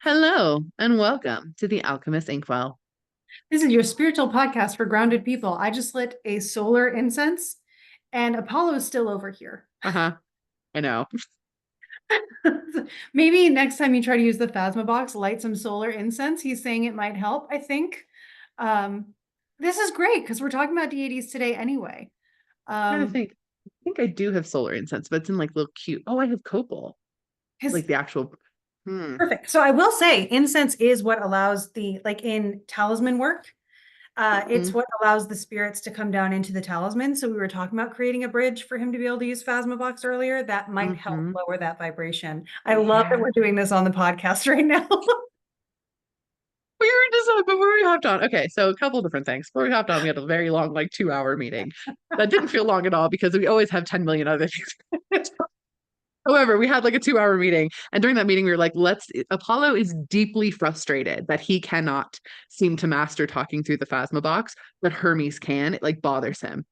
Hello and welcome to the Alchemist Inkwell. This is your spiritual podcast for grounded people. I just lit a solar incense and Apollo is still over here. Uh-huh. I know. Maybe next time you try to use the Phasma box, light some solar incense. He's saying it might help, I think. Um, this is great because we're talking about deities today anyway. I'm trying to Um, think. I think I do have solar incense, but it's in like little cute. Oh, I have copal, his like the actual. Hmm. Perfect. So I will say incense is what allows like in talisman work. It's Hmm. what allows the spirits to come down into the talisman. So we were talking about creating a bridge for him to be able to use Phasmobox earlier. That might help Hmm. lower that vibration. I love that Yeah. we're doing this on the podcast right now. We were just before we hopped on. Okay, so a couple of different things. Before we hopped on, we had a very long, like 2 hour meeting. That didn't feel long at all because we always have 10 million other things. However, we had like a 2 hour meeting. And during that meeting, we were like, Apollo is deeply frustrated that he cannot seem to master talking through the Phasma box, but Hermes can. It like bothers him.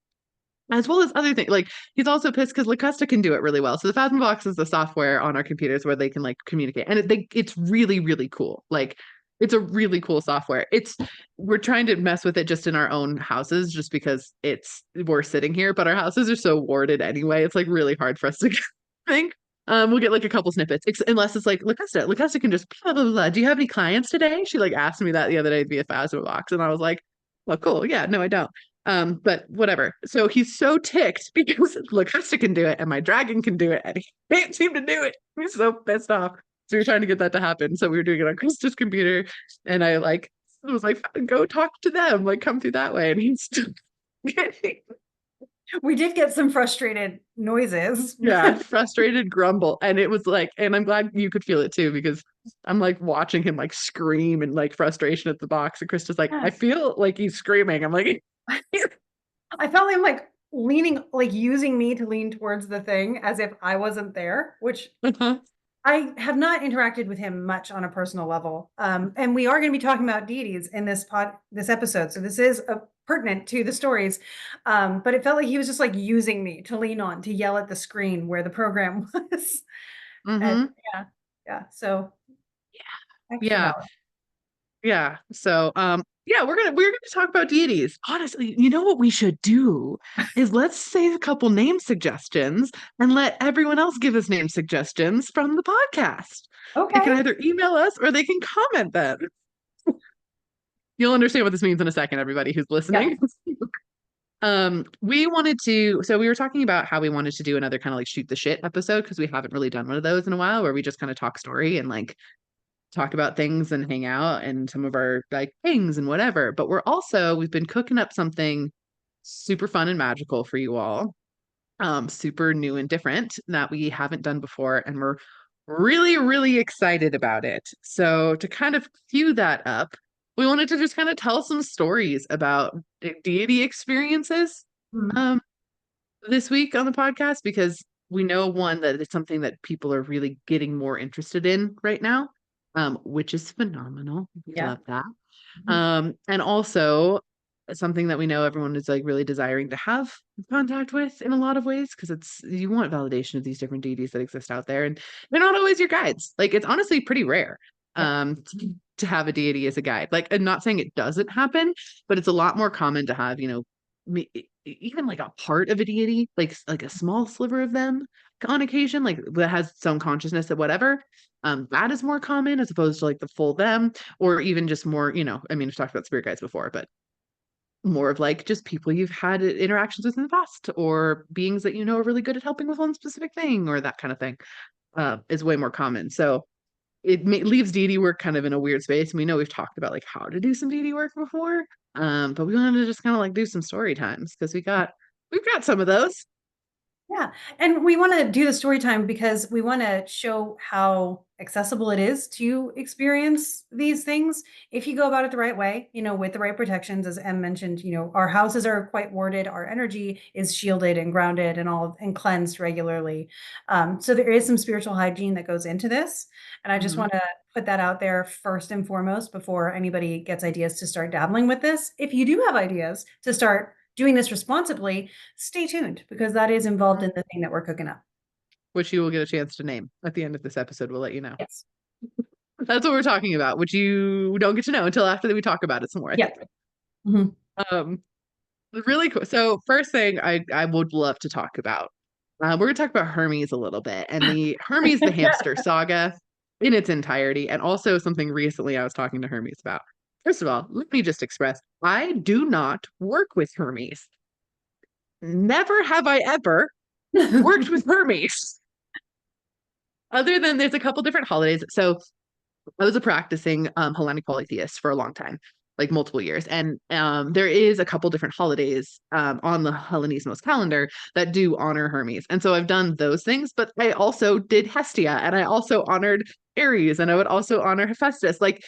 As well as other things. Like he's also pissed because Lacusta can do it really well. So the Phasma box is the software on our computers where they can like communicate. And it's really, really cool. Like it's a really cool software. We're trying to mess with it just in our own houses, just because we're sitting here, but our houses are so warded anyway. It's like really hard for us to think. We'll get like a couple snippets, unless it's like Lacusta. Lacusta can just blah blah blah. Do you have any clients today? She like asked me that the other day via Phasma box, and I was like, "Well, cool. Yeah, no, I don't." But whatever. So he's so ticked because Lacusta can do it and my dragon can do it, and he can't seem to do it. He's so pissed off. So we were trying to get that to happen. So we were doing it on Krista's computer, and I like was like, "Go talk to them. Like, come through that way." And he's still getting We did get some frustrated noises. yeah, frustrated grumble. And it was like, and I'm glad you could feel it too, because I'm like watching him like scream and like frustration at the box. And Krista's like, I feel like he's screaming. I'm like, I felt him like leaning, like using me to lean towards the thing as if I wasn't there, which I have not interacted with him much on a personal level. And we are going to be talking about deities in this episode. So this is pertinent to the stories. But it felt like he was just like using me to lean on, to yell at the screen where the program was. And mm-hmm. yeah, yeah. So extra Yeah. valid. Yeah. So, yeah, we're gonna talk about deities. Honestly, you know what we should do is let's save a couple name suggestions and let everyone else give us name suggestions from the podcast. They can Okay. either email us or they can comment them. You'll understand what this means in a second, everybody who's Yeah. listening. So we were talking about how we wanted to do another kind of like shoot the shit episode because we haven't really done one of those in a while where we just kind of talk story and like talk about things and hang out and some of our like things and whatever. But we've been cooking up something super fun and magical for you all. Super new and different that we haven't done before, and we're really, really excited about it. So to kind of cue that up, we wanted to just kind of tell some stories about deity experiences Mhm. um this week on the podcast because we know one that it's something that people are really getting more interested in right now, which is phenomenal. We Yeah. love that. Mhm. And also something that we know everyone is like really desiring to have contact with in a lot of ways because it's you want validation of these different deities that exist out there, and they're not always your guides. Like it's honestly pretty rare Yeah. to have a deity as a guide. Like I'm not saying it doesn't happen, but it's a lot more common to have, even like a part of a deity, like a small sliver of them on occasion, like that has some consciousness of whatever. That is more common as opposed to like the full them, or even just more, I mean, we've talked about spirit guides before, but more of like just people you've had interactions with in the past, or beings that you know are really good at helping with one specific thing, or that kind of thing, is way more common. So leaves deity work kind of in a weird space. And we know we've talked about like how to do some deity work before, but we wanted to just kind of like do some story times because we've got some of those. Yeah. And we want to do the story time because we want to show how accessible it is to experience these things if you go about it the right way, with the right protections. As Em mentioned, our houses are quite warded, our energy is shielded and grounded and all and cleansed regularly. So there is some spiritual hygiene that goes into this. And I just Mhm. want to put that out there first and foremost before anybody gets ideas to start dabbling with this. If you do have ideas to start doing this responsibly, stay tuned because that is involved Mhm. in the thing that we're cooking up. Which you will get a chance to name at the end of this episode. We'll let you know. Yes. That's what we're talking about, which you don't get to know until after we talk about it some more, I Yeah. think. Mhm. Um, really cool. So first thing I would love to talk about, we're gonna talk about Hermes a little bit and the Hermes the hamster saga in its entirety, and also something recently I was talking to Hermes about. First of all, let me just express, I do not work with Hermes. Never have I ever worked with Hermes. Other than there's a couple different holidays. So I was a practicing Hellenic polytheist for a long time, like multiple years. And there is a couple different holidays on the Hellenismos calendar that do honor Hermes. And so I've done those things, but I also did Hestia and I also honored Ares and I would also honor Hephaestus. Like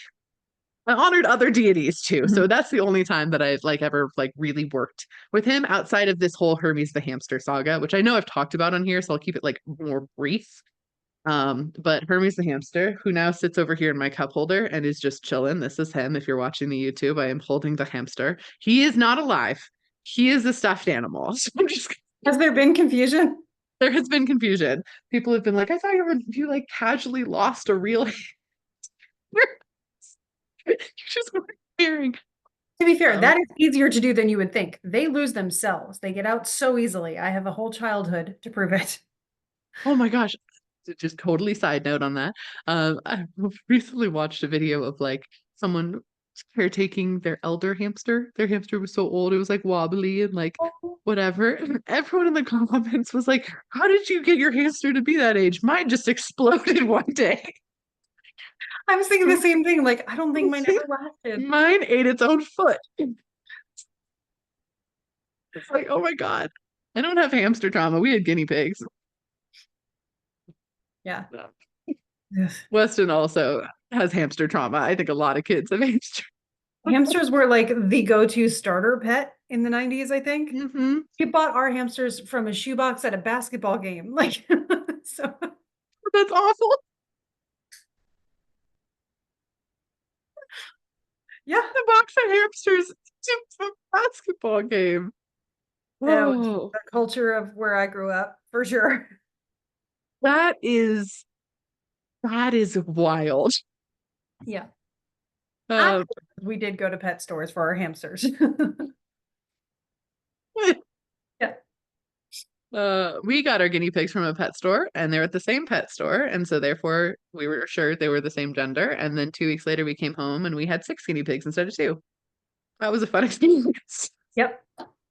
I honored other deities too. So Mhm. that's the only time that I've like ever like really worked with him outside of this whole Hermes the hamster saga, which I know I've talked about on here, so I'll keep it like more brief. But Hermes the hamster, who now sits over here in my cup holder and is just chilling. This is him. If you're watching the YouTube, I am holding the hamster. He is not alive. He is a stuffed animal. So I'm just Has there been confusion? there has been confusion. People have been like, I thought you like casually lost a real hamster. You just weren't hearing. To be fair, Um, that is easier to do than you would think. They lose themselves. They get out so easily. I have a whole childhood to prove it. oh my gosh. Just totally side note on that. I recently watched a video of like someone caretaking their elder hamster. Their hamster was so old, it was like wobbly and like whatever. And everyone in the comments was like, how did you get your hamster to be that age? Mine just exploded one day. I was thinking the same thing. Like, I don't think mine ever lasted. Mine ate its own foot. It's like, oh my God. I don't have hamster trauma. We had guinea pigs. Yeah. No. Ugh. Weston also has hamster trauma. I think a lot of kids have hamster. Hamsters were like the go-to starter pet in the 90s, I think. Mm-hmm. We bought our hamsters from a shoebox at a basketball game. Like, so That's awful. yeah, The box of hamsters to a basketball game. that was Oh, the culture of where I grew up for sure. that is that is wild. Yeah. Uh, After we did go to pet stores for our hamsters. Yeah. we got our guinea pigs from a pet store, and they're at the same pet store, and so therefore we were sure they were the same gender. And then 2 weeks later, we came home and we had 6 guinea pigs instead of two. That was a fun experience. Yep.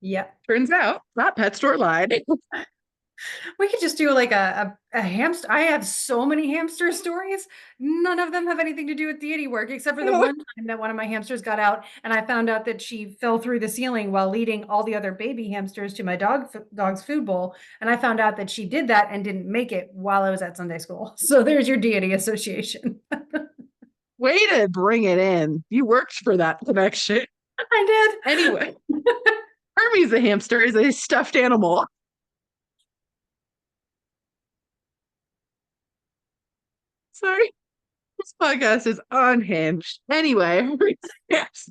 Yep. Turns out that pet store lied. We could just do like a hamster. I have so many hamster stories. None of them have anything to do with deity work, except for the one time that one of my hamsters got out and I found out that she fell through the ceiling while leading all the other baby hamsters to my dog's food bowl. And I found out that she did that and didn't make it while I was at Sunday school. So there's your deity association. Way to bring it in. You worked for that connection. I Anyway, did. Hermes the hamster is a stuffed animal. Sorry. This podcast is unhinged. Anyway, yes,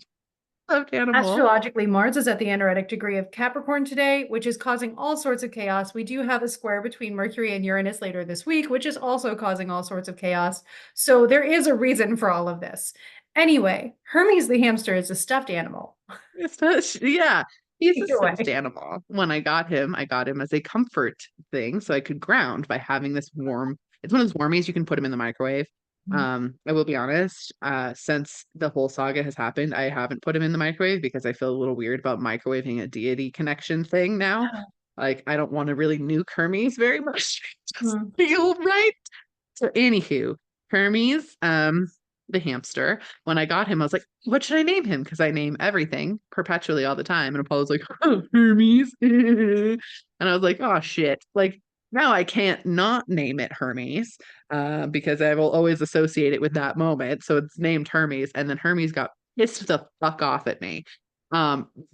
stuffed animal. Astrologically, Mars is at the anaretic degree of Capricorn today, which is causing all sorts of chaos. We do have a square between Mercury and Uranus later this week, which is also causing all sorts of chaos. So there is a reason for all of this. Anyway, Hermes the hamster is a stuffed animal. Yeah, he's a Take it stuffed away. animal. When I got him as a comfort thing, so I could ground by having this warm. It's one of those warmies you can put him in the microwave. I will be honest, since the whole saga has happened, I haven't put him in the microwave because I feel a little weird about microwaving a deity connection thing now. Like, I don't want to really nuke Hermes very much. It doesn't Mhm. feel right. So, anywho, Hermes, the hamster, when I got him, I was like, what should I name him? Because I name everything perpetually all the time. And Apollo's like, oh, Hermes. And I was like, oh, shit. Like, now I can't not name it Hermes because I will always associate it with that moment. So it's named Hermes. And then Hermes got pissed the fuck off at me.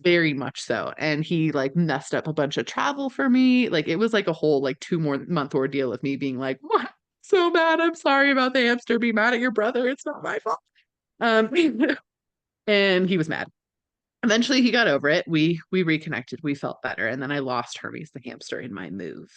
Very much so. And he like messed up a bunch of travel for me. Like it was like a whole like 2 more month ordeal of me being like, what? So mad. I'm sorry about the hamster. Be mad at your brother. It's not my fault. Um, and he was mad. Eventually he got over it. We reconnected. We felt better. And then I lost Hermes the hamster in my move.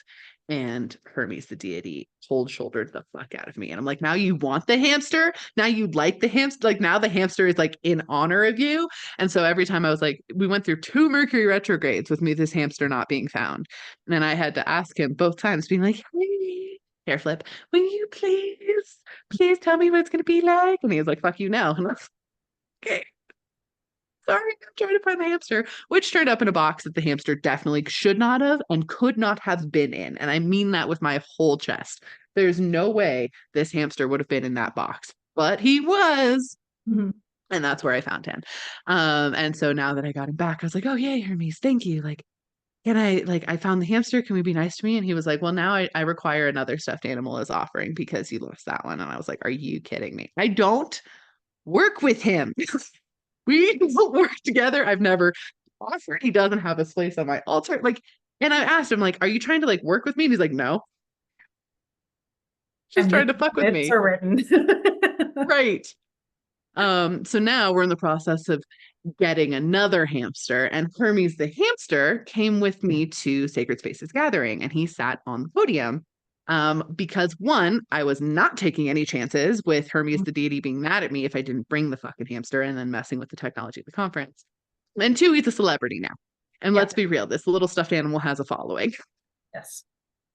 And Hermes, the deity, cold shouldered the fuck out of me. And I'm like, now you want the hamster? Now you like the hamster? Like, now the hamster is like in honor of you. And so every time I was like, we went through 2 Mercury retrogrades with me, this hamster not being found. And I had to ask him both times, being like, hey, hair flip, will you please tell me what it's going to be like? And he was like, fuck you now. And I was like, okay. Sorry, I'm trying to find the hamster, which turned up in a box that the hamster definitely should not have and could not have been in. And I mean that with my whole chest. There's no way this hamster would have been in that box, but he was. Mhm. And that's where I found him. And so now that I got him back, I was like, oh, yay, Hermes, thank you. Like, I found the hamster. Can we be nice to me? And he was like, well, now I require another stuffed animal as offering because you lost that one. And I was like, are you kidding me? I don't work with him. We don't work together. I've never offered. He doesn't have his place on my altar. Like, and I asked him, like, are you trying to like work with me? And he's like, no, just And trying the to fuck with myths me. are written. Right. So now we're in the process of getting another hamster, and Hermes the hamster came with me to Sacred Spaces Gathering, and he sat on the podium. Because one, I was not taking any chances with Hermes the deity being mad at me if I didn't bring the fucking hamster and then messing with the technology of the conference. And two, he's a celebrity now. And Yeah. let's be real, this little stuffed animal has a following. Yes.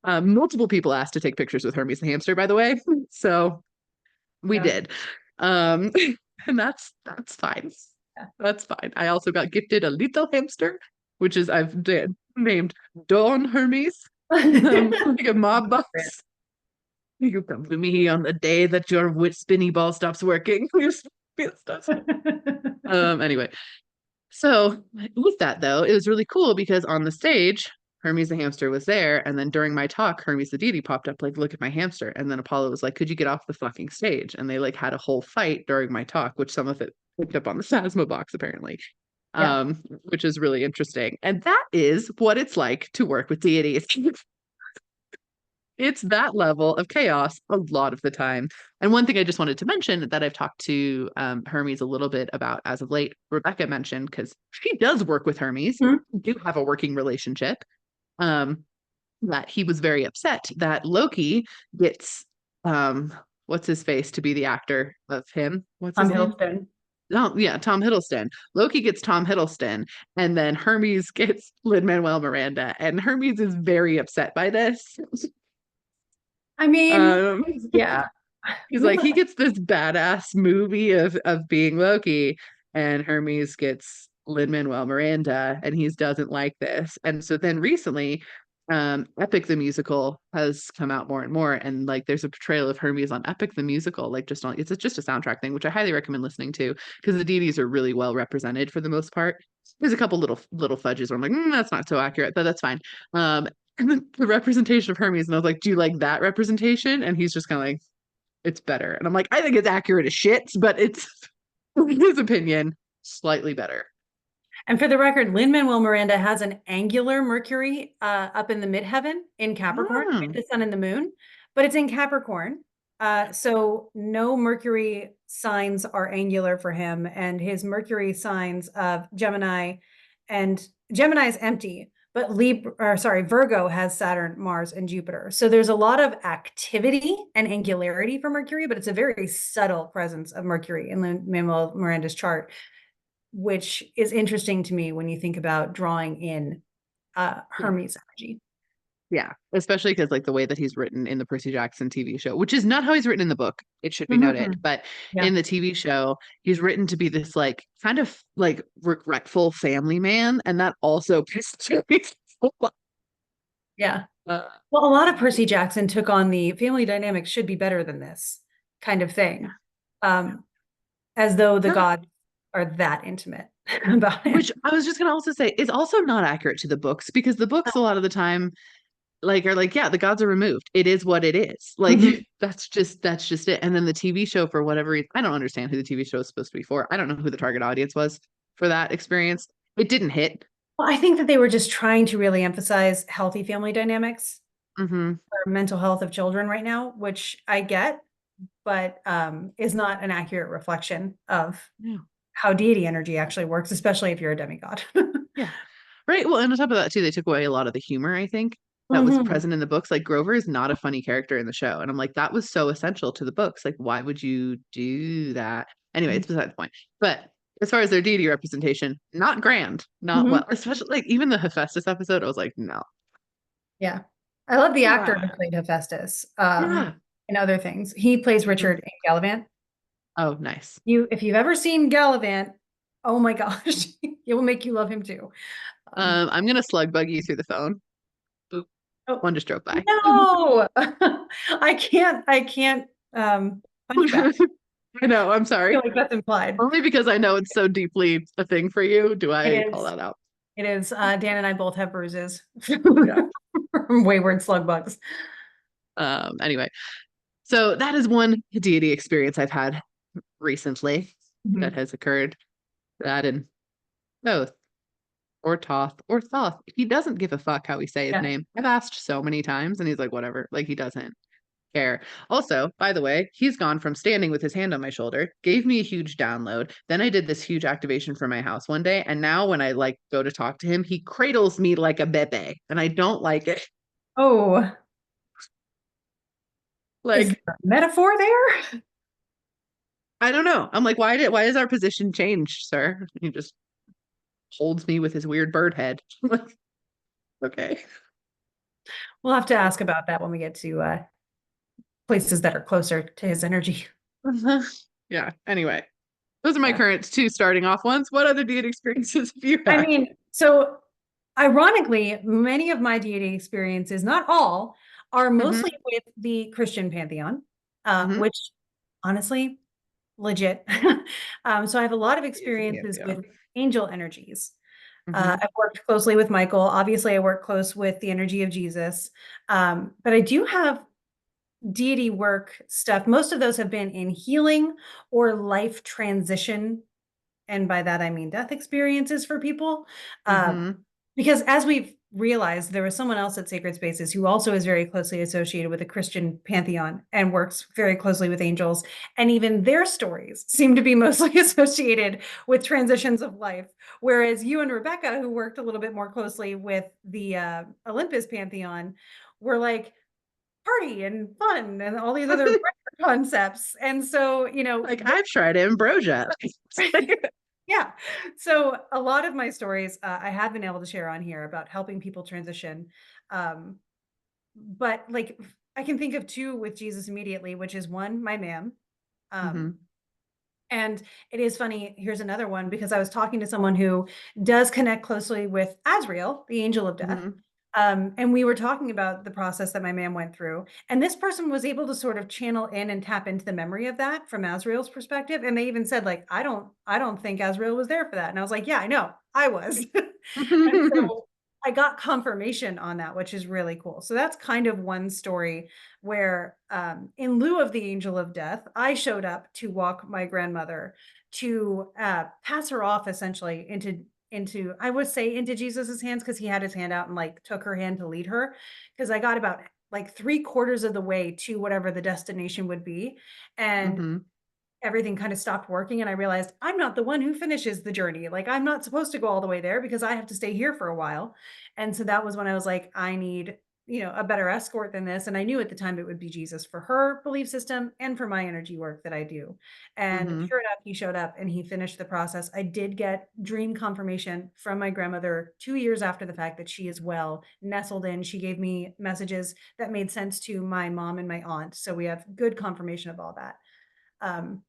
Multiple people asked to take pictures with Hermes the hamster, by the way. So we Yeah. did. And that's fine. Yeah. That's fine. I also got gifted a little hamster, which is I've named Don Hermes, like a mob boss. You come to me on the day that your wit spinny ball stops working. Anyway, so with that though, it was really cool because on the stage, Hermes the hamster was there, and then during my talk, Hermes the deity popped up like, "Look at my hamster," and then Apollo was like, "Could you get off the fucking stage?" And they like had a whole fight during my talk, which some of it picked up on the Phasma box apparently, Yeah. which is really interesting. And that is what it's like to work with deities. It's that level of chaos a lot of the time. And one thing I just wanted to mention that I've talked to Hermes a little bit about as of late, Rebecca mentioned, because she does work with Hermes, Mhm. we do have a working relationship, um, that he was very upset that Loki gets, what's his face to be the actor of him? What's his name? Hiddleston. Oh, yeah, Tom Hiddleston. Loki gets Tom Hiddleston, and then Hermes gets Lin-Manuel Miranda. And Hermes is very upset by this. I mean, Um, yeah. he's like, he gets this badass movie of being Loki, and Hermes gets Lin-Manuel Miranda, and he doesn't like this. And so then recently, Epic the musical has come out more and more, and like there's a portrayal of Hermes on Epic the musical, like just on it's just a soundtrack thing, which I highly recommend listening to because the deities are really well represented for the most part. There's a couple little fudges where I'm like, that's not so accurate, but that's fine. And then the representation of Hermes, and I was like, do you like that representation? And he's just kind of like, it's better. And I'm like, I think it's accurate as shit, but it's in his opinion, slightly better. And for the record, Lin-Manuel Miranda has an angular Mercury up in the midheaven in Capricorn, with Oh, the sun and the moon, but it's in Capricorn. So no Mercury signs are angular for him, and his Mercury signs of Gemini, and Gemini is empty, but Virgo has Saturn, Mars, and Jupiter. So there's a lot of activity and angularity for Mercury, but it's a very subtle presence of Mercury in Lin-Manuel Miranda's chart, which is interesting to me when you think about drawing in yeah. Hermes energy. Yeah, especially because like the way that he's written in the Percy Jackson TV show, which is not how he's written in the book, it should be noted, Mhm. but Yeah. in the TV show, he's written to be this like kind of like regretful family man, and that also pissed me off. Yeah. Uh, Well, a lot of Percy Jackson took on the family dynamics should be better than this kind of yeah. thing, as though the Not, gods are that intimate about which him. I was just gonna also say is also not accurate to the books because the books a lot of the time like are like, yeah, the gods are removed. It is what it is. Like Mhm. that's just it. And then the TV show, for whatever reason, I don't understand who the TV show is supposed to be for. I don't know who the target audience was for that experience. It didn't hit. Well, I think that they were just trying to really emphasize healthy family dynamics Hmm. or mental health of children right now, which I get, but is not an accurate reflection of Yeah. how deity energy actually works, especially if you're a demigod. Yeah. Right. Well, and on top of that too, they took away a lot of the humor, I think. that was Mhm. present in the books. Like Grover is not a funny character in the show. And I'm like, that was so essential to the books. Like, why would you do that? Anyway, it's beside the point. But as far as their deity representation, not grand, not Mhm. well, especially like even the Hephaestus episode, I was like, no. Yeah. I love the actor who Ah, played Hephaestus, yeah. and other things. He plays Mhm. Richard in Gallivant. Oh, nice. If you've ever seen Gallivant, oh my gosh, it will make you love him too. I'm gonna slug bug you through the phone. Boop. Oh One just drove by. no, I can't punch back. I know, I'm I feel sorry. like that's implied. Only because I know it's so deeply a thing for you do It I call is. that out. It is. Dan and I both have bruises Yeah. from wayward slug bugs. Anyway, so that is one deity experience I've had recently that Mhm. has occurred. That and both, or Toth, or Thoth. He doesn't give a fuck how we say his Yeah. name. I've asked so many times, and he's like, whatever. Like, he doesn't care. Also, by the way, he's gone from standing with his hand on my shoulder, gave me a huge download. Then I did this huge activation for my house one day. And now when I like go to talk to him, he cradles me like a bebe, and I don't like it. Oh, is Like, there a metaphor there? I don't know. I'm like, why is our position changed, sir? He just holds me with his weird bird head. Like, okay. We'll have to ask about that when we get to places that are closer to his energy. Yeah. Anyway, those are my Yeah. current two starting off ones. What other deity experiences have you I had? mean, so ironically, many of my deity experiences, not all, are Mm-hmm. mostly with the Christian pantheon, Mm-hmm. which honestly, legit. So I have a lot of experiences Yeah. with angel energies. Mm-hmm. I've worked closely with Michael. Obviously, I work close with the energy of Jesus. But I do have deity work stuff. Most of those have been in healing or life transition, and by that I mean death experiences for people. Uh, Mm-hmm. because as we've realized, there was someone else at Sacred Spaces who also is very closely associated with the Christian pantheon and works very closely with angels. And even their stories seem to be mostly associated with transitions of life. Whereas you and Rebecca, who worked a little bit more closely with the Olympus pantheon, were like party and fun and all these other concepts. And so, Like, I've tried ambrosia. yeah. So a lot of my stories I have been able to share on here about helping people transition. Um, but like I can think of two with Jesus immediately, which is one, my ma'am. Mm-hmm. Um, and it is funny. Here's another one because I was talking to someone who does connect closely with Azrael, the angel of death. Mm-hmm. And we were talking about the process that my man went through. And this person was able to sort of channel in and tap into the memory of that from Azrael's perspective. And they even said, like, I don't think Azrael was there for that. And I was like, yeah, I know, I was. And so I got confirmation on that, which is really cool. So that's kind of one story where, in lieu of the angel of death, I showed up to walk my grandmother to pass her off essentially into I would say into Jesus's hands because he had his hand out and like took her hand to lead her because I got about like three-quarters of the way to whatever the destination would be, and Mm-hmm. everything kind of stopped working and I realized I'm not the one who finishes the journey. Like I'm not supposed to go all the way there because I have to stay here for a while. And so that was when I was like, I need, a better escort than this. And I knew at the time it would be Jesus for her belief system and for my energy work that I do. And Mm-hmm. sure enough, he showed up and he finished the process. I did get dream confirmation from my grandmother 2 years after the fact that she is well, nestled in. She gave me messages that made sense to my mom and my aunt. So we have good confirmation of all that. Um,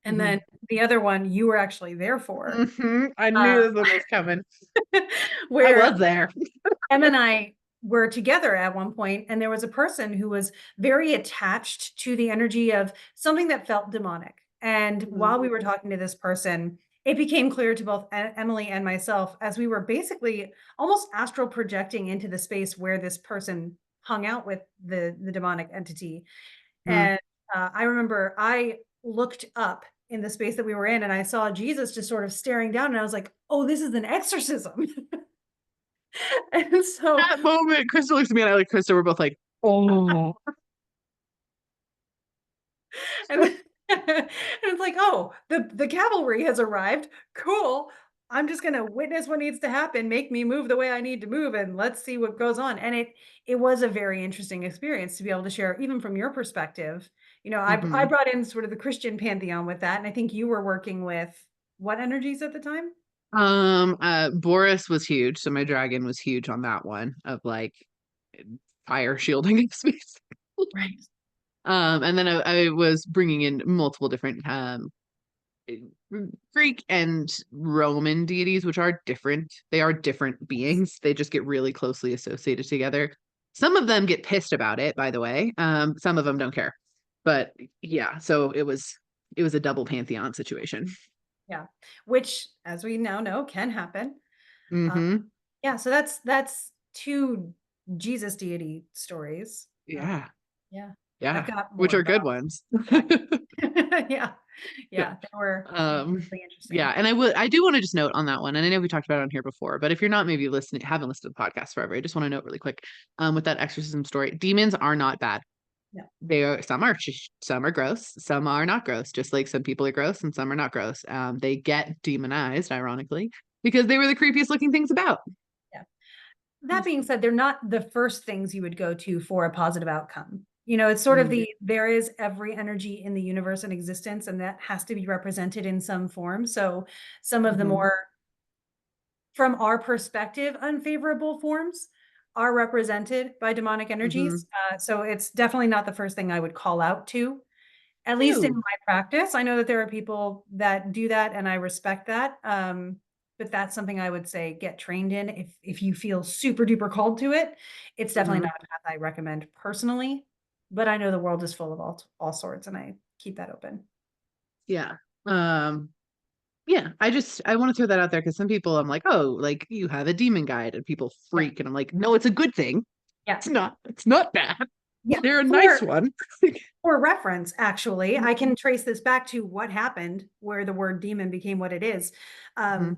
and Mm-hmm. then the other one you were actually there for, Mm-hmm. I uh, knew this one was coming. I where was there. Em and I were together at one point, and there was a person who was very attached to the energy of something that felt demonic. And Mm-hmm. while we were talking to this person, it became clear to both Emily and myself as we were basically almost astral projecting into the space where this person hung out with the demonic entity. Mm-hmm. And I remember I looked up in the space that we were in and I saw Jesus just sort of staring down and I was like, "Oh, this is an exorcism." And so That moment, Krista looks at me and I like Krista. We're both like, oh. and, and it's like, "Oh, the cavalry has arrived. Cool. I'm just going to witness what needs to happen, make me move the way I need to move, and let's see what goes on. And it was a very interesting experience to be able to share, even from your perspective. I Hmm. brought in sort of the Christian pantheon with that, and I think you were working with what energies at the time? Boris was huge, so my dragon was huge on that one of like fire shielding space. Right. And then I was bringing in multiple different Greek and Roman deities, which are different. They are different beings. They just get really closely associated together. Some of them get pissed about it, by the way. Some of them don't care. But yeah, so it was a double pantheon situation. Yeah. Which, as we now know, can happen. Um, Mm-hmm. yeah, so that's two Jesus deity stories. Yeah. Yeah. I've Yeah. got Which more, are but good ones. yeah. Yeah. Yeah. Yeah, they were Um, really yeah, interesting. and I do want to just note on that one, and I know we talked about it on here before, but if you're not maybe listening, haven't listened to the podcast forever, I just want to note really quick, with that exorcism story, demons are not bad. No. They are some are gross, some are not gross, just like some people are gross and some are not gross. They get demonized, ironically, because they were the creepiest looking things about. Yeah. That being said, they're not the first things you would go to for a positive outcome. It's sort of Mm, there is every energy in the universe in existence, and that has to be represented in some form. So some of the mm-hmm, more, from our perspective, unfavorable forms are represented by demonic mm-hmm. energies. So it's definitely not the first thing I would call out to, at least in Ew. my practice. I know that there are people that do that, and I respect that. But that's something I would say get trained in if you feel super duper called to it. It's definitely Mm-hmm. not a path I recommend personally, but I know the world is full of all sorts, and I keep that open. Yeah. Um, Yeah, I want to throw that out there because some people I'm like, oh, like you have a demon guide, and people Yeah, freak, and I'm like, no, it's a good thing. yeah, It's not bad. yeah. They're a nice For one. for reference, actually, I can trace this back to what happened where the word demon became what it is. Mhm, Um,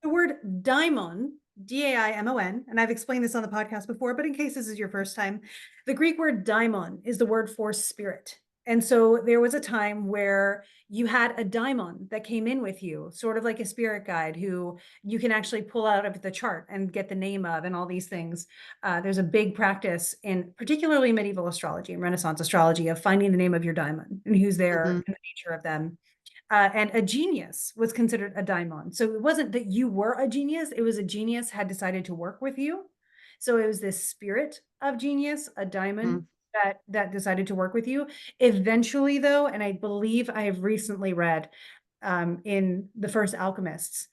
The word daimon, Daimon, and I've explained this on the podcast before, but in case this is your first time, the Greek word daimon is the word for spirit. And so there was a time where you had a daimon that came in with you, sort of like a spirit guide who you can actually pull out of the chart and get the name of and all these things. There's a big practice in particularly medieval astrology and Renaissance astrology of finding the name of your daimon and who's there mhm, and the nature of them. And a genius was considered a daimon. So it wasn't that you were a genius, it was a genius had decided to work with you. So it was this spirit of genius, a daimon mhm, that decided to work with you. Eventually, though, and I believe I have recently read in the first Alchemists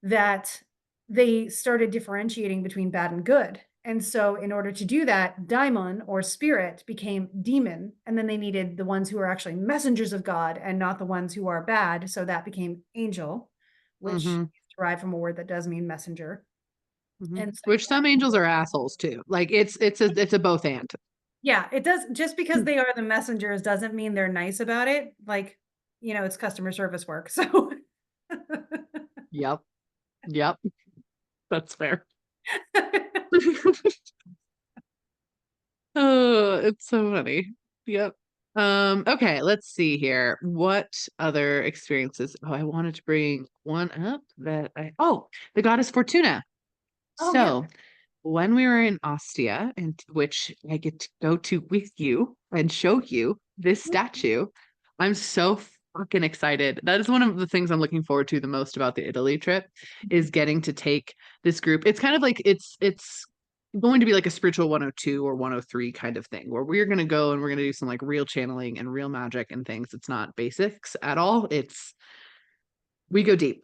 that they started differentiating between bad and good. And so, in order to do that, daimon or spirit became demon. And then they needed the ones who are actually messengers of God and not the ones who are bad. So that became angel, which is mhm, derived from a word that does mean messenger. mhm. And so, Which some angels are assholes too. Like it's a both and. yeah, it does. Just because they are the messengers doesn't mean they're nice about it. Like, it's customer service work. So, Yep. Yep. That's fair. Oh, it's so funny. Yep. Okay, let's see here. What other experiences? Oh, I wanted to bring one up that the goddess Fortuna. oh, yeah. So when we were in Ostia, and which I get to go to with you and show you this statue, I'm so fucking excited. That is one of the things I'm looking forward to the most about the Italy trip is getting to take this group. It's kind of like it's going to be like a spiritual 102 or 103 kind of thing where we're going to go and we're going to do some like real channeling and real magic and things. It's not basics at all. It's we go deep.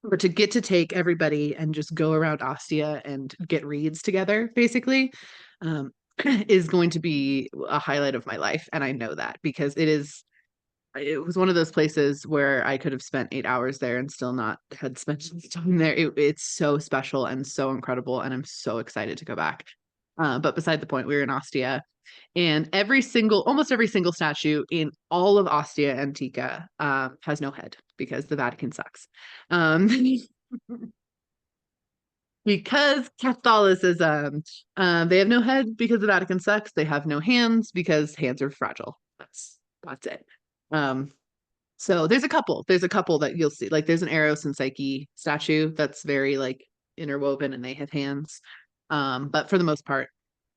But to get to take everybody and just go around Ostia and get reads together, basically, um, is going to be a highlight of my life. And I know that because it was one of those places where I could have spent 8 hours there and still not had spent time there. It's so special and so incredible. And I'm so excited to go back. But beside the point, we were in Ostia and almost every single statue in all of Ostia Antica has no head because the Vatican sucks. Um, because Catholicism, they have no head because the Vatican sucks. They have no hands because hands are fragile. That's it. Um, So there's a couple that you'll see. Like there's an Eros and Psyche statue that's very like interwoven and they have hands. But for the most part,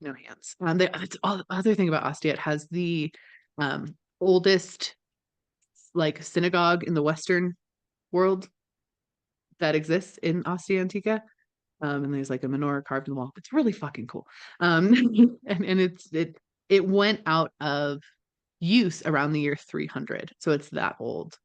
no hands. It's all the other thing about Ostia, it has the oldest like synagogue in the Western world that exists in Ostia Antica. And there's like a menorah carved in the wall. It's really fucking cool. And it went out of use around the year 300, so it's that old.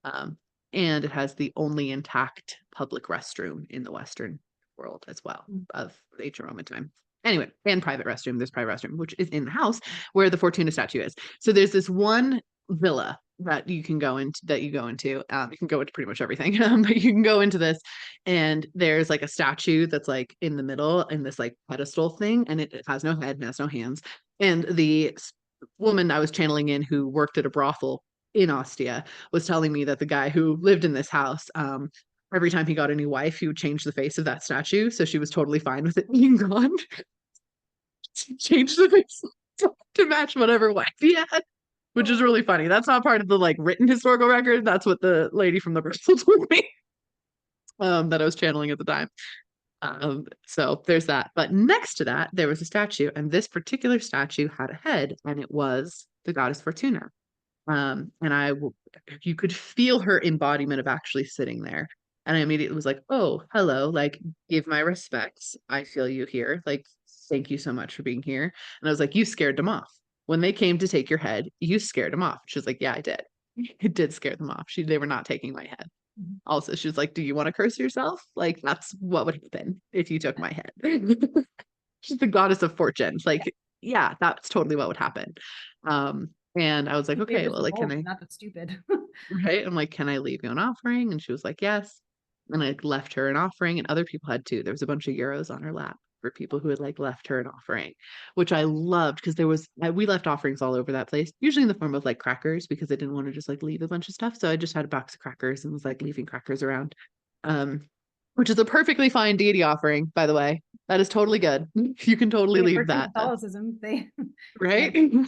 Um, and it has the only intact public restroom in the Western world as well of ancient Roman time. Anyway, and private restroom. There's private restroom, which is in the house where the Fortuna statue is. So there's this one villa that you can go into that you go into. You can go into pretty much everything, but you can go into this, and there's like a statue that's like in the middle in this like pedestal thing, and it has no head and has no hands. And the woman I was channeling in who worked at a brothel in Ostia was telling me that the guy who lived in this house, every time he got a new wife, he would change the face of that statue. So she was totally fine with it being gone. Change the face to match whatever wife he had, which is really funny. That's not part of the like written historical record. That's what the lady from the brothel told me, that I was channeling at the time. So there's that. But next to that, there was a statue, and this particular statue had a head, and it was the goddess Fortuna. And you could feel her embodiment of actually sitting there. And I immediately was like, oh, hello, like, give my respects. I feel you here. Like, thank you so much for being here. And I was like, you scared them off. When they came to take your head, you scared them off. She was like, yeah, I did. It did scare them off. They were not taking my head. Also, she was like, do you want to curse yourself? Like, that's what would happen if you took my head. She's the goddess of fortune. Like, yeah, that's totally what would happen. And I was like, okay, Favors well, the like, can bold, I, not the stupid. right? I'm like, can I leave you an offering? And she was like, yes. And I left her an offering, and other people had too. There was a bunch of euros on her lap for people who had like left her an offering, which I loved because we left offerings all over that place, usually in the form of like crackers because I didn't want to just like leave a bunch of stuff. So I just had a box of crackers and was like leaving crackers around. Um, which is a perfectly fine deity offering, by the way. That is totally good. You can totally Wait, leave for that. Catholicism, they Right? can't.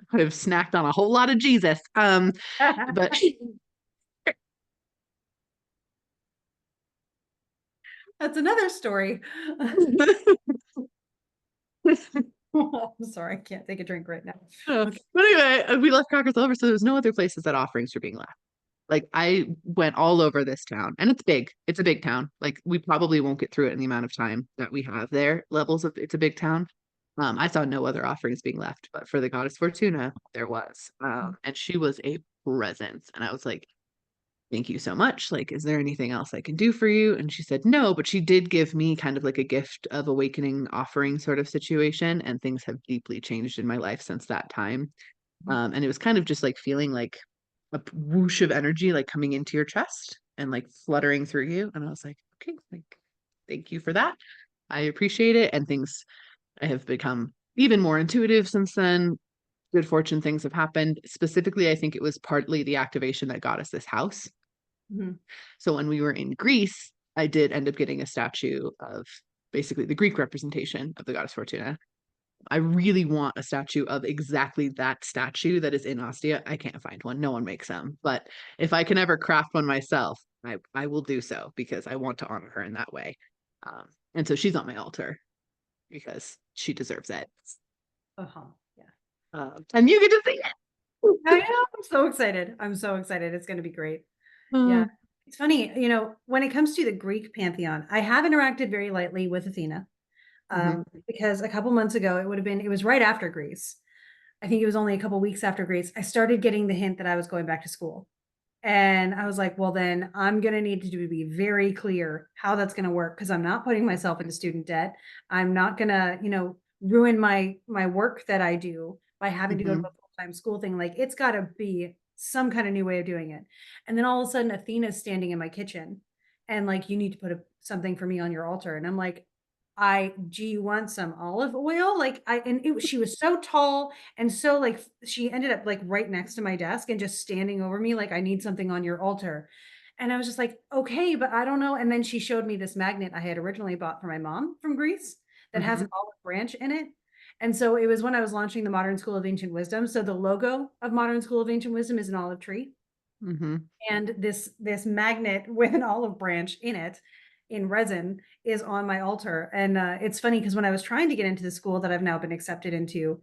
Could have snacked on a whole lot of Jesus. But That's another story. I'm sorry, I can't take a drink right now. Okay. But anyway, we left crackers all over, so there's no other places that offerings were being left. Like I went all over this town, and it's big. It's a big town. Like we probably won't get through it in the amount of time that we have there. Levels of it's a big town. I saw no other offerings being left, but for the goddess Fortuna, there was. And she was a presence, and I was like, thank you so much. Like, is there anything else I can do for you? And she said, no, but she did give me kind of like a gift of awakening offering sort of situation. And things have deeply changed in my life since that time. And it was kind of just like feeling like a whoosh of energy, like coming into your chest and like fluttering through you. And I was like, okay, like, thank you for that. I appreciate it. And things I have become even more intuitive since then. Good fortune things have happened. Specifically, I think it was partly the activation that got us this house. Mhm. So when we were in Greece, I did end up getting a statue of basically the Greek representation of the goddess Fortuna. I really want a statue of exactly that statue that is in Ostia. I can't find one. No one makes them. But if I can ever craft one myself, I will do so because I want to honor her in that way. And so she's on my altar because she deserves it. Uh-huh. Yeah. And you get to see I it. know. I'm so excited. I'm so excited. It's going to be great. Yeah. Uh, It's funny, when it comes to the Greek pantheon, I have interacted very lightly with Athena. mhm, Because a couple months ago, it was right after Greece. I think it was only a couple weeks after Greece. I started getting the hint that I was going back to school. And I was like, well, then I'm going to need to be very clear how that's going to work because I'm not putting myself into student debt. I'm not going to, ruin my work that I do by having to go to mhm, a full-time school thing. Like it's got to be some kind of new way of doing it. And then all of a sudden Athena's standing in my kitchen and like, you need to put something for me on your altar. And I'm like, do you want some olive oil? She was so tall and so like she ended up like right next to my desk and just standing over me like I need something on your altar. And I was just like, okay, but I don't know. And then she showed me this magnet I had originally bought for my mom from Greece that has an mhm. olive branch in it. And so it was when I was launching the Modern School of Ancient Wisdom. So the logo of Modern School of Ancient Wisdom is an olive tree. Mm-hmm. And this magnet with an olive branch in it, in resin, is on my altar. And it's funny because when I was trying to get into the school that I've now been accepted into,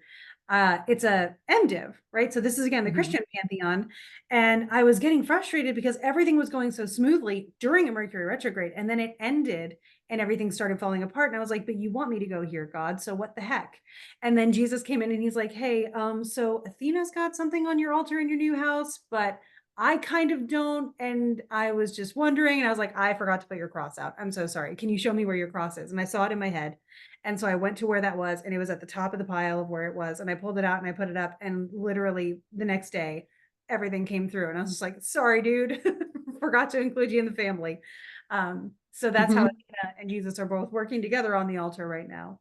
it's a MDiv, right? So this is again the Mm-hmm. Christian pantheon, and I was getting frustrated because everything was going so smoothly during a Mercury retrograde, and then it ended, and everything started falling apart. And I was like, "But you want me to go here, God? So what the heck?" And then Jesus came in, and he's like, "Hey, so Athena's got something on your altar in your new house, but I kind of don't." And I was just wondering, and I was like, "I forgot to put your cross out. I'm so sorry. Can you show me where your cross is?" And I saw it in my head. And so I went to where that was, and it was at the top of the pile of where it was. And I pulled it out and I put it up. And literally the next day, everything came through. And I was just like, "Sorry, dude. Forgot to include you in the family." So that's how Mm-hmm. Athena and Jesus are both working together on the altar right now.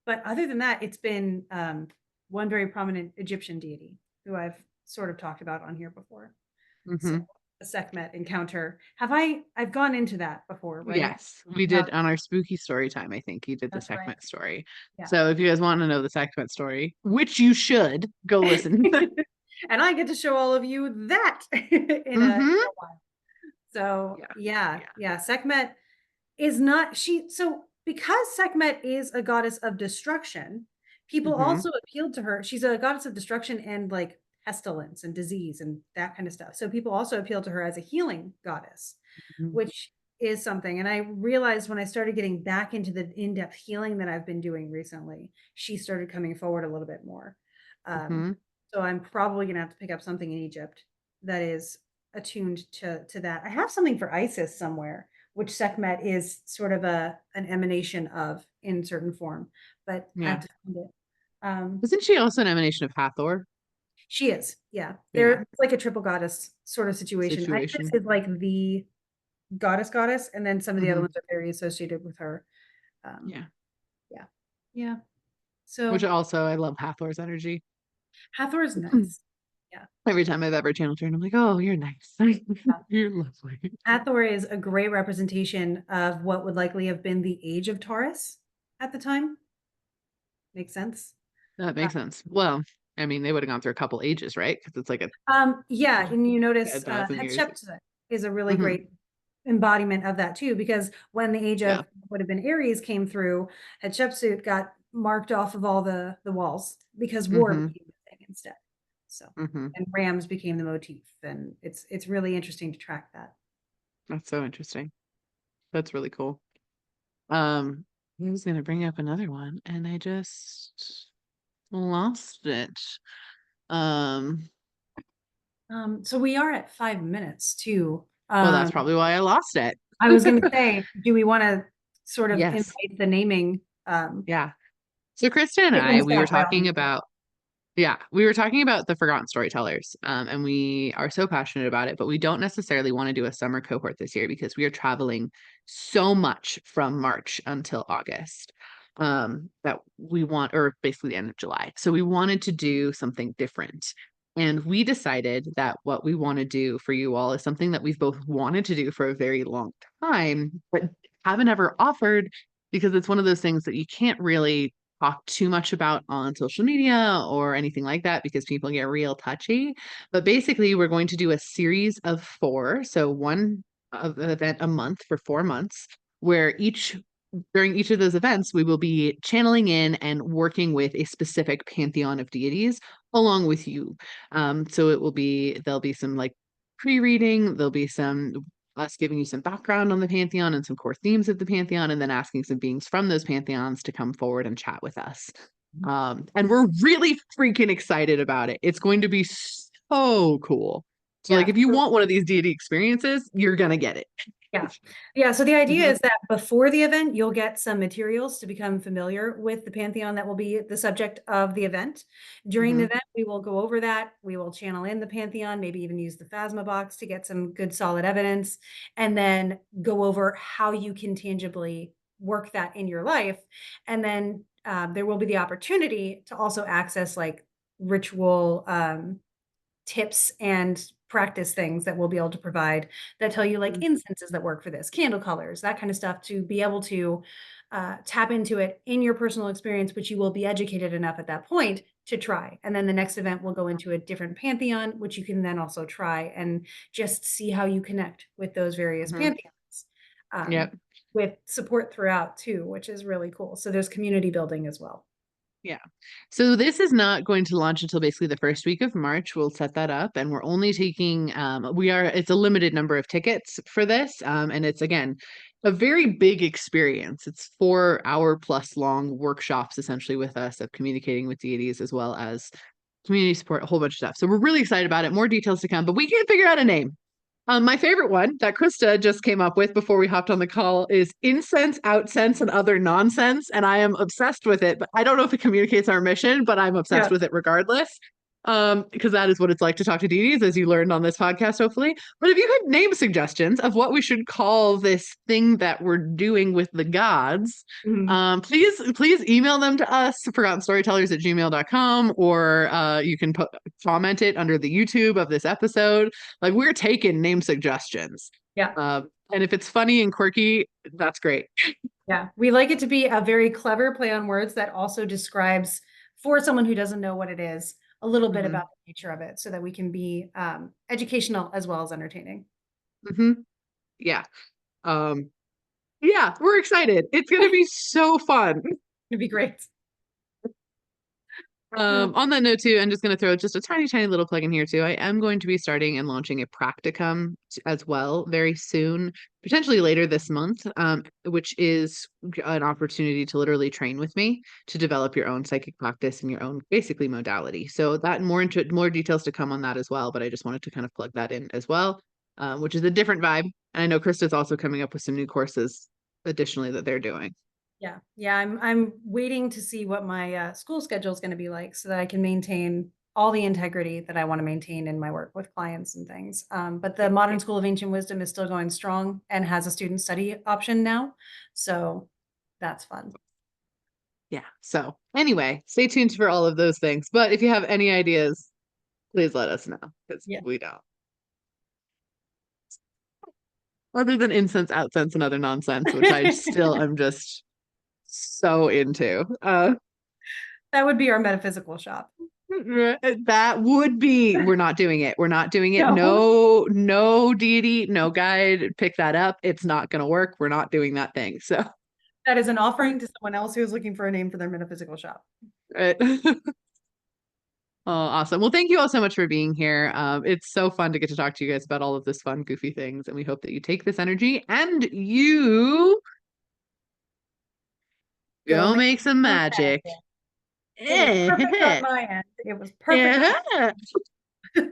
But other than that, it's been one very prominent Egyptian deity who I've sort of talked about on here before. So Mm-hmm. the Sekhmet encounter. I've gone into that before, right? Yes, we Yeah, did on our spooky story time. I think you did the that's right. Sekhmet story. Yeah. So if you guys want to know the Sekhmet story, which you should, go listen. And I get to show all of you that in Mm-hmm. a while. So Yeah. yeah, Yeah. yeah. Sekhmet is not she so because Sekhmet is a goddess of destruction, people Mm-hmm. also appealed to her. She's a goddess of destruction and like pestilence and disease and that kind of stuff. So people also appeal to her as a healing goddess, which is something. And I realized when I started getting back into the in-depth healing that I've been doing recently, she started coming forward a little bit more. Um, Mm-hmm. so I'm probably gonna have to pick up something in Egypt that is attuned to that. I have something for Isis somewhere, which Sekhmet is sort of an emanation of in certain form, but I have Yeah. to find it. Um, Isn't she also an emanation of Hathor she is, yeah. Yeah. They're like a triple goddess sort of situation. Isis situation? is like the goddess, and then some of the other Mm-hmm. ones are very associated with her. Um, Yeah. yeah, yeah. Which So also, I love Hathor's energy. Hathor is nice. Yeah, Every time I've ever channeled her, and I'm like, oh, you're nice. yeah. You're lovely. Hathor is a great representation of what would likely have been the age of Taurus at the time. Makes sense. That Uh, makes sense. Well, I mean, they would have gone through a couple ages, right? Because it's like yeah, and you a notice thousand years. Hatshepsut is a really Hmm. great embodiment of that too, because when the age Yeah. of would have been Aries came through, Hatshepsut got marked off of all the walls because war Hmm. became the thing instead. So, Hmm. and rams became the motif, and it's really interesting to track that. That's so interesting. That's really cool. Um, I was gonna bring up another one, and I just lost it. Um, So we are at 5 minutes too. well, that's probably why I lost it. I was going to say, do we want to sort of Yes. invite the naming? Yeah. So Kristen and If you want I, to we were stop by all talking means. about Yeah, we were talking about the forgotten storytellers, and we are so passionate about it, but we don't necessarily want to do a summer cohort this year because we are traveling so much from March until August, that we want, or basically the end of July. So we wanted to do something different. And we decided that what we want to do for you all is something that we've both wanted to do for a very long time, but haven't ever offered because it's one of those things that you can't really talk too much about on social media or anything like that because people get real touchy. But basically, we're going to do a series of four. So one event a month for 4 months, where during each of those events, we will be channeling in and working with a specific pantheon of deities along with you. So there'll be some like pre-reading, there'll be some us giving you some background on the pantheon and some core themes of the pantheon, and then asking some beings from those pantheons to come forward and chat with us. And we're really freaking excited about it. It's going to be so cool. So, like, Yeah. if you want one of these deity experiences, you're gonna get it. Yeah. Yeah. So the idea Mhm. is that before the event, you'll get some materials to become familiar with the pantheon that will be the subject of the event. During the Mhm. event, we will go over that. We will channel in the pantheon, maybe even use the Phasma box to get some good solid evidence, and then go over how you can tangibly work that in your life. And then there will be the opportunity to also access like ritual tips and practice things that we'll be able to provide that tell you like incenses that work for this, candle colors, that kind of stuff to be able to tap into it in your personal experience, but you will be educated enough at that point to try. And then the next event will go into a different pantheon, which you can then also try and just see how you connect with those various Mhm. pantheons. Yep. With support throughout too, which is really cool. So there's community building as well. Yeah. So this is not going to launch until basically the first week of March. We'll set that up, and we're only taking it's a limited number of tickets for this. And it's again a very big experience. It's 4 hour plus long workshops essentially with us of communicating with deities as well as community support, a whole bunch of stuff. So we're really excited about it. More details to come, but we can't figure out a name. My favorite one that Krista just came up with before we hopped on the call is incense, outsense, and other nonsense. And I am obsessed with it, but I don't know if it communicates our mission, but I'm obsessed Yeah. with it regardless. Because that is what it's like to talk to deities, as you learned on this podcast, hopefully. But if you had name suggestions of what we should call this thing that we're doing with the gods, Mhm. please email them to us, forgottenstorytellers@gmail.com, or you can comment it under the YouTube of this episode. Like, we're taking name suggestions. Yeah. And if it's funny and quirky, that's great. Yeah. We like it to be a very clever play on words that also describes, for someone who doesn't know what it is, a little bit Mm-hmm. about the nature of it so that we can be educational as well as entertaining. Mm-hmm. Yeah. Um, yeah, we're excited. It's going to be so fun. It'd be great. Mm. On that note too, I'm just going to throw just a tiny, tiny little plug in here too. I am going to be starting and launching a practicum as well very soon, potentially later this month, which is an opportunity to literally train with me to develop your own psychic practice and your own basically modality. So that more details to come on that as well. But I just wanted to kind of plug that in as well, which is a different vibe. And I know Krista's also coming up with some new courses additionally that they're doing. Yeah. Yeah. I'm waiting to see what my school schedule is going to be like so that I can maintain all the integrity that I want to maintain in my work with clients and things. But the Modern School of Ancient Wisdom is still going strong and has a student study option now. So that's fun. Yeah. So anyway, stay tuned for all of those things. But if you have any ideas, please let us know because Yeah. we don't. Other than incense, outsense, and other nonsense, which I still am just so into. That would be our metaphysical shop. That would be, we're not doing it. We're not doing it. No, No, no deity, no guide. Pick that up. It's not going to work. We're not doing that thing. So, that is an offering to someone else who is looking for a name for their metaphysical shop. right. Oh, awesome. Well, thank you all so much for being here. It's so fun to get to talk to you guys about all of this fun, goofy things. And we hope that you take this energy and you Go go make make some some magic. magic. It was perfect on my end. It was perfect on Yeah.